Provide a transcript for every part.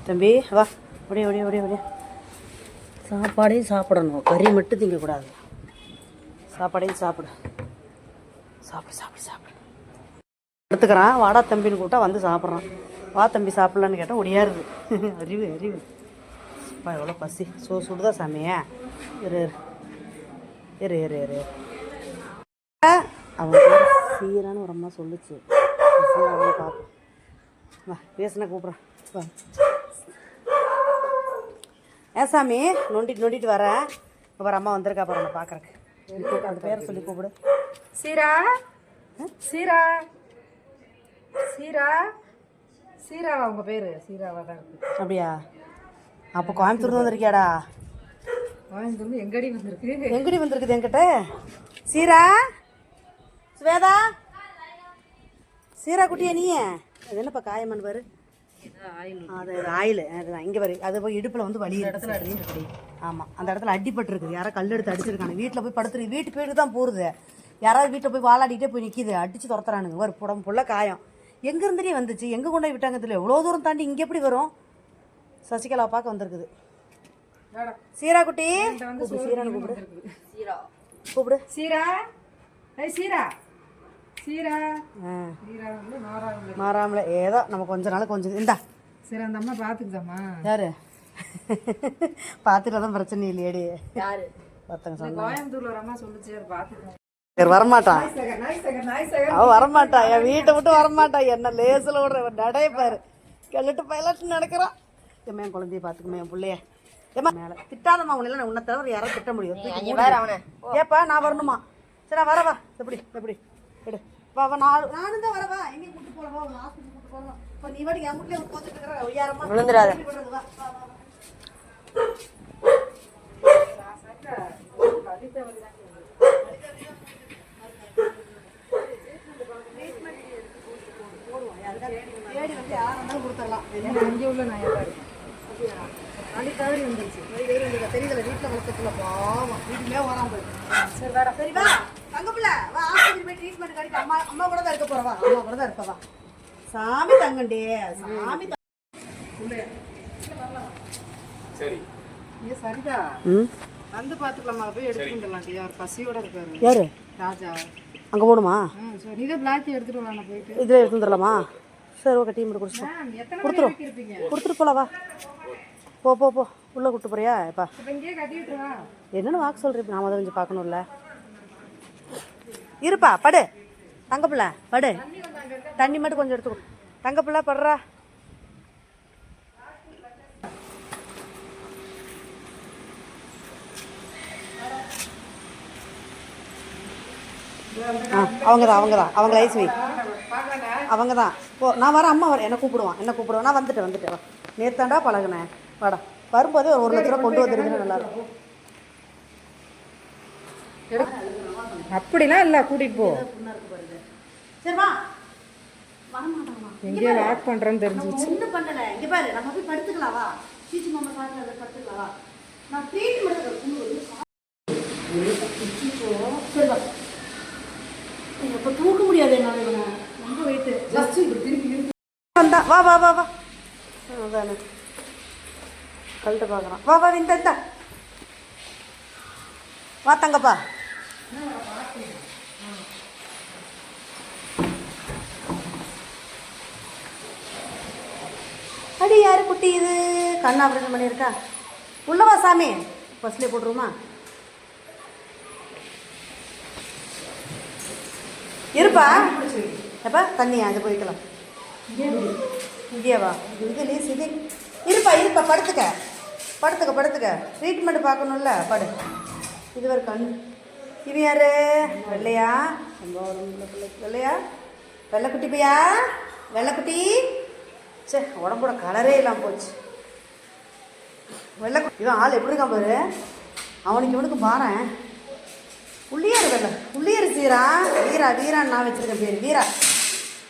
தம்பி வா, ஒடிய ஒடிய ஒடிய ஒடிய. சாப்பாடையும் சாப்பிடணும், கறி மட்டும் திங்கக்கூடாது. சாப்பாடையும் சாப்பிடு, சாப்பிடு சாப்பிடு சாப்பிடு. எடுத்துக்கிறான். வாடா தம்பின்னு கூப்பிட்டா வந்து சாப்பிட்றான். வா தம்பி சாப்பிட்லான்னு கேட்டால் ஒடியாருது. அறிவு அறிவு. அப்பா எவ்வளோ பசி. சுடுதா சாமியா? இரு இரு இரு இரு. அவன் பேர் சீரான்னு ஒரு அம்மா சொல்லுச்சு. பார்ப்போம். வா பேசுனா கூப்பிட்றான். வா ஏன் சாமி நொண்டிட்டு வரேன். இப்போ அம்மா வந்திருக்கா பாரு, நான் பார்க்குறேன். அந்த பேரை சொல்லி கூப்பிடு. சீரா சீரா சீரா சீராவா உங்கள் பேர்? சீராவா தான் இருக்கு. அப்படியா? அப்போ கோயம்புத்தூர் வந்திருக்கியாடா? கோயம்புத்தூர் எங்கடி வந்திருக்கு? எங்கடி வந்திருக்குது என்கிட்ட? சீரா ஸ்வேதா, சீரா குட்டியா நீ? அது என்னப்பா காயமன் பாரு. அது ஆயில் அதுதான் இங்கே வரும். அது போய் இடுப்பில் வந்து வலி இடத்துல அடிச்சிருக்கு. ஆமாம், அந்த இடத்துல அடிபட்டுருக்குது. யாரோ கல் எடுத்து அடிச்சிருக்காங்க. வீட்டில் போய் படுத்துருக்கு. வீட்டுக்கு போயிட்டு தான் போகுது. யாராவது வீட்டில் போய் வாழாடிக்கிட்டே போய் நிற்கிது. அடித்து துரத்துறானுங்க. ஒரு புடம் புள்ள காயம். எங்கேருந்துட்டே வந்துச்சு, எங்கே கொண்டு போய் விட்டாங்க தெரியல. எவ்வளோ தூரம் தாண்டி இங்கே எப்படி வரும்? சசிகலா பார்க்க வந்திருக்குது. சீரா குட்டி சீரான்னு கூப்பிடு. கூப்பிடு சீரா. சீரா சீரா மாறாமல ஏதோ நம்ம கொஞ்ச நாள் கொஞ்சம் இந்தா. சரி, அந்த அம்மா பார்த்துக்குதாம்மா? யாரு பார்த்துட்டு தான் பிரச்சனை இல்லையேடி. யாரு ஒருத்தங்க சொன்னாங்க. கோயம்புத்தூர்ல ஒரு அம்மா சொல்லுச்சு, பார்த்துக்கோங்க. வரமாட்டான், அவன் வரமாட்டான். என் வீட்டை விட்டு வரமாட்டான். என்ன லேசில் விடுற நடையப்பாரு. கெள்ளிட்டு பயிலாட்டு நடக்கிறான். ஏம்மா என் குழந்தைய பார்த்துக்குமா, என் பிள்ளைய. ஏமா மேலே திட்டாதம்மா. உன்ன நான் உன்னை தவிர யாராவது திட்ட முடியும்? ஏப்பா நான் வரணுமா? சரி நான் வரவா. எப்படி எப்படி எடு வா வா. நானும் தான் வரவா. எங்கேயும் கூப்பிட்டு போகவா? ஒரு ஹாஸ்பிட்டல் கூப்பிட்டு போகணும். இப்போ நீ வாட்டி என் வீட்டில் போச்சுட்டு இருக்கிற ஒய்யாரமா விழுந்துடாத. தேடி வந்து யாராக இருந்தாலும் கொடுத்துடலாம். அங்கே உள்ள நான் யாரா இருக்கேன். தவறி வந்துருச்சு. தெரியல, வீட்டில் வளர்த்துக்குள்ள பாவம். வீட்டுமே வராம போயிடுச்சு. சரி வேற. சரி வா தங்கப்பிள்ள, வா ஆஸ்பத்திரி போய் ட்ரீட்மெண்ட் கிடைக்கும். அம்மா கூட தான் இருக்க போறவா. அம்மா கூட தான் இருப்பவா. சாமி தங்கண்டே சாமி. சரி சரிதா, வந்து பார்த்துக்கலாமா? போய் எடுத்துக்கலாம். அவர் பசியோட இருக்காரு. யாரு? ராஜா. அங்கே போகணுமா? சரி, நீதான் பிளாக் எடுத்துட்டு வரலாம். போயிட்டு இதில் எடுத்து வந்துடலாமா? சரி ஓகே, டீம் குடிச்சிட்டு கொடுத்துட்டு போலாம். வா போ போ போ. உள்ளே கூப்பிட்டு போறியா? எப்பா என்னென்னு வாக்கு சொல்கிறேன். நான் அதை கொஞ்சம் பார்க்கணும்ல. இருப்பா படு தங்கப்பிள்ள, படு. தண்ணி மட்டும் கொஞ்சம் எடுத்துக்கோ தங்கப்பிள்ள. படுறா. அவங்கதான் அவங்க ஐஸ்வி அவங்க தான். போ நான் வரேன். அம்மா வரேன். என்ன கூப்பிடுவான். நான் வந்துட்டேன். வா நேத்தாண்டா பழகினேன். வாடா. வரும்போது ஒரு 1 லட்ச ரூபா கொண்டு வந்துருந்தீங்கன்னா நல்லாயிருக்கும். அப்படிலாம் இல்லை, கூட்டிகிட்டு போ. சரிவா. எங்கேயோ லாக் பண்ணுறேன்னு தெரிஞ்சிச்சு. ஒன்றும் பண்ணலை. இங்கே பாரு, நம்ம போய் படுத்துக்கலாம். வா சீச்சு மாமா சாப்பிட்டு அதை படுத்துக்கலாம். வா நான் சரிவா. இப்போ தூக்க முடியாது என்னால். இவனை ரொம்ப வெயிட்டு. ஜஸ்ட் திருப்பி வந்தா. வா வா வா வா. அதானே கழுட்ட பார்க்குறான். வா வா இந்த வா தங்கப்பா. அடி யாரு குட்டி இது? கண்ணா ஆப்ரேஷன் பண்ணியிருக்கா? உள்ளவா சாமி. பஸ்லேயே போட்டுருமா? இருப்பா. எப்பா தண்ணியா? அது போய்க்கலாம். இங்கேவா? இது நீ சிதி. இருப்பா படுத்துக்க. ட்ரீட்மெண்ட் பார்க்கணும்ல. படு. இது ஒரு கண். இது யாரு? வெள்ளையா? வெள்ளையா? வெள்ளைக்குட்டி பையா? வெள்ளைக்குட்டி. சே உடம்போட கலரே இல்லாமல் போச்சு. வெள்ளைக்குட்டி. இவன் ஆள் எப்படி இருக்கான் பாரு. இவனுக்கு பாறேன். உள்ளியரு சீரா. வீரான்னு நான் வச்சிருக்கேன் பேர்.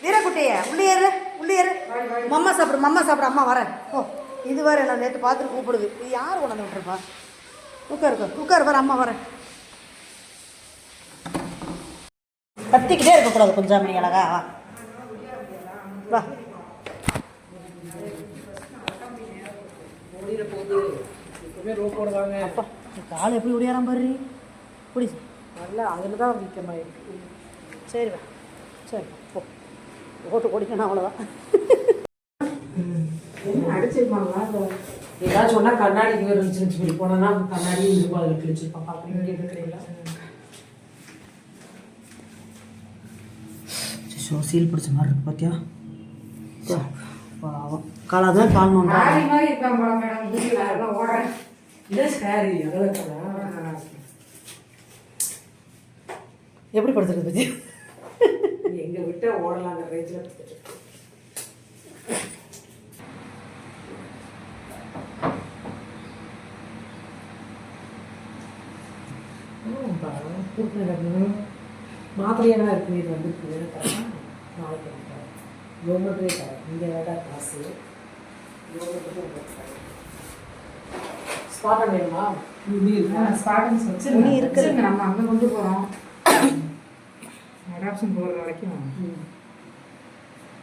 வீரக்குட்டியே உள்ளியரு. மம்மா சாப்பிடு. அம்மா வரேன். ஓ இது வேறு நான் நேற்று பார்த்துட்டு கூப்பிடுது. இது யார் கொண்டாந்து விட்டுருப்பா? உட்கார் வர. அம்மா வரேன். கத்திக்கிட்டே இருக்கக்கூடாது கொஞ்சம். மணி அழகா வா. அப்பா கால் எப்படி ஒடியாராம் பாரு. குடி நல்லா அதில் தான் வீக்கமாயிருக்கு. சரி வா. சரி போ. ஓட்டு ஓடிக்கணும் அவ்வளோதான். அடிச்சிருப்பாங்களா? ஏதாச்சும் சொன்னால் கண்ணாடி இங்கே இருந்துச்சுன்னு சொல்லி போனோன்னா கண்ணாடி இருக்கும், அதில் கிழிச்சிருப்பான். பார்க்க இங்கே இருக்கிறீங்களா? ஷோ சீல் பிடிச்ச மாதிரி இருக்கு பார்த்தியா? பாவம் காலாக தான் காணணும். மாதிரி இருப்பான் போல மேடம். புரியல ஓடுறேன். இதே ஸ்கேரி எவ்வளோ எப்படி படுத்துருக்கு பற்றி எங்கே விட்டு ஓடலாங்க ரேஞ்சில் படுத்துட்டு. மாத்திரையாக இருக்குது. இது வந்துருக்கு நாளைக்கு கவர்மெண்ட்லேயே தரேன். இங்கே வேட காசு ஸ்பாட்டன் வேணுமா? ஸ்பாட்டன்ஸ் வச்சு துணி இருக்குது. நம்ம அங்கே கொண்டு போகிறோம். அடாப்ஷன் போகிற வரைக்கும்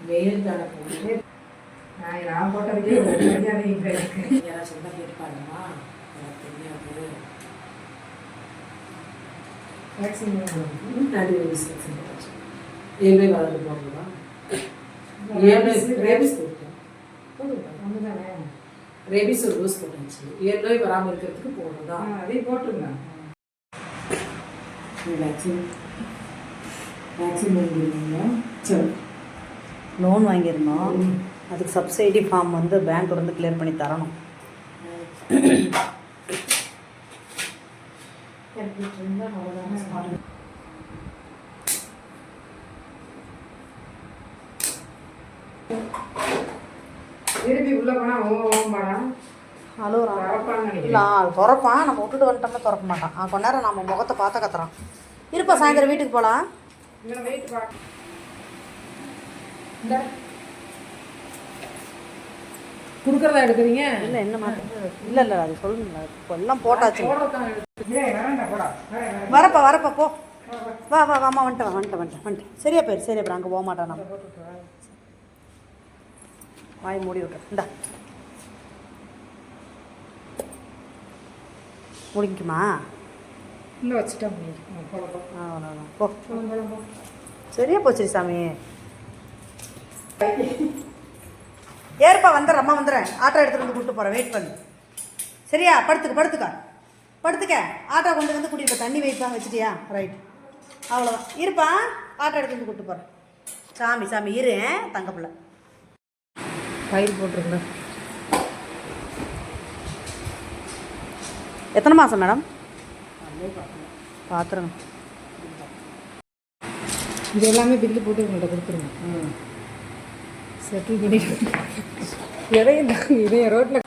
வெயில் தானே. நான் போட்டதுக்கே யாராச்சும் சொன்னால் கேட்டுப்பாருமா? எனக்கு தெரியாது. வேக்சின் ரேபிஸ் வேக்சின் போட்டாச்சு. 7 ரூபாய் வளர்ந்து போகணுமா? 7 ரேபிஸ் போட்டேன். ஒன்று தானே. ரேபிஸ் ஒரு டோஸ் போட்டாச்சு. 7 ரூபாய் வராமல் இருக்கிறதுக்கு போகணும் தான். அதையும் போட்டுருங்க. வேக்சின் வாங்கியிருந்தீங்க. சரி, லோன் வாங்கியிருந்தோம். அதுக்கு சப்சிடி ஃபார்ம் வந்து பேங்க் வந்து கிளியர் பண்ணி தரணும். திருப்பி உள்ள போனா ஓமாடா ஹலோ இல்லை திறப்பான். நம்ம விட்டுட்டு வந்துட்டோம்னா திறக்க மாட்டான். கொஞ்ச நேரம் நம்ம முகத்தை பார்த்த கத்துறான். இருப்பா, சாயந்தரம் வீட்டுக்கு போகலாம். வெயிட் பார்க்க கொடுக்குறதா எடுக்கிறீங்க? இல்லை என்ன மாட்டேன். இல்லை இல்லை அது சொல்லுங்க. இப்போ எல்லாம் போட்டாச்சு. வரப்பா போ. வா வாமா. வந்துட்டேன். சரியா போயிரு. சரி அப்புறம் அங்கே போக மாட்டான். நம்ம வாய் மூடி விட்டுறேன். இந்தா முடிக்குமா? இல்லை வச்சுட்டா அவ்வளோதான். போ. சரியா போச்சு சாமி. ஏற்பா வந்துடுறேன். அம்மா வந்துடுறேன். ஆட்டோ எடுத்துகிட்டு வந்து கூப்பிட்டு போகிறேன். வெயிட் பண்ணு. சரியா? படுத்துக்க. ஆட்டோ கொண்டு வந்து கூட்டிட்டு தண்ணி வைப்பாங்க. வச்சுட்டியா? ரைட். அவ்வளோதான். இருப்பா, ஆட்டோ எடுத்து வந்து கூப்பிட்டு போகிறேன். சாமி இரு. தங்க பிள்ளை பயிர் போட்டிருங்க. எத்தனை மாதம் மேடம்? பார்த்துருங்க. இது எல்லாமே பில்லு போட்டு உங்கள்கிட்ட கொடுத்துருங்க. செட்டில் பண்ணி இதையும் ரோட்டில்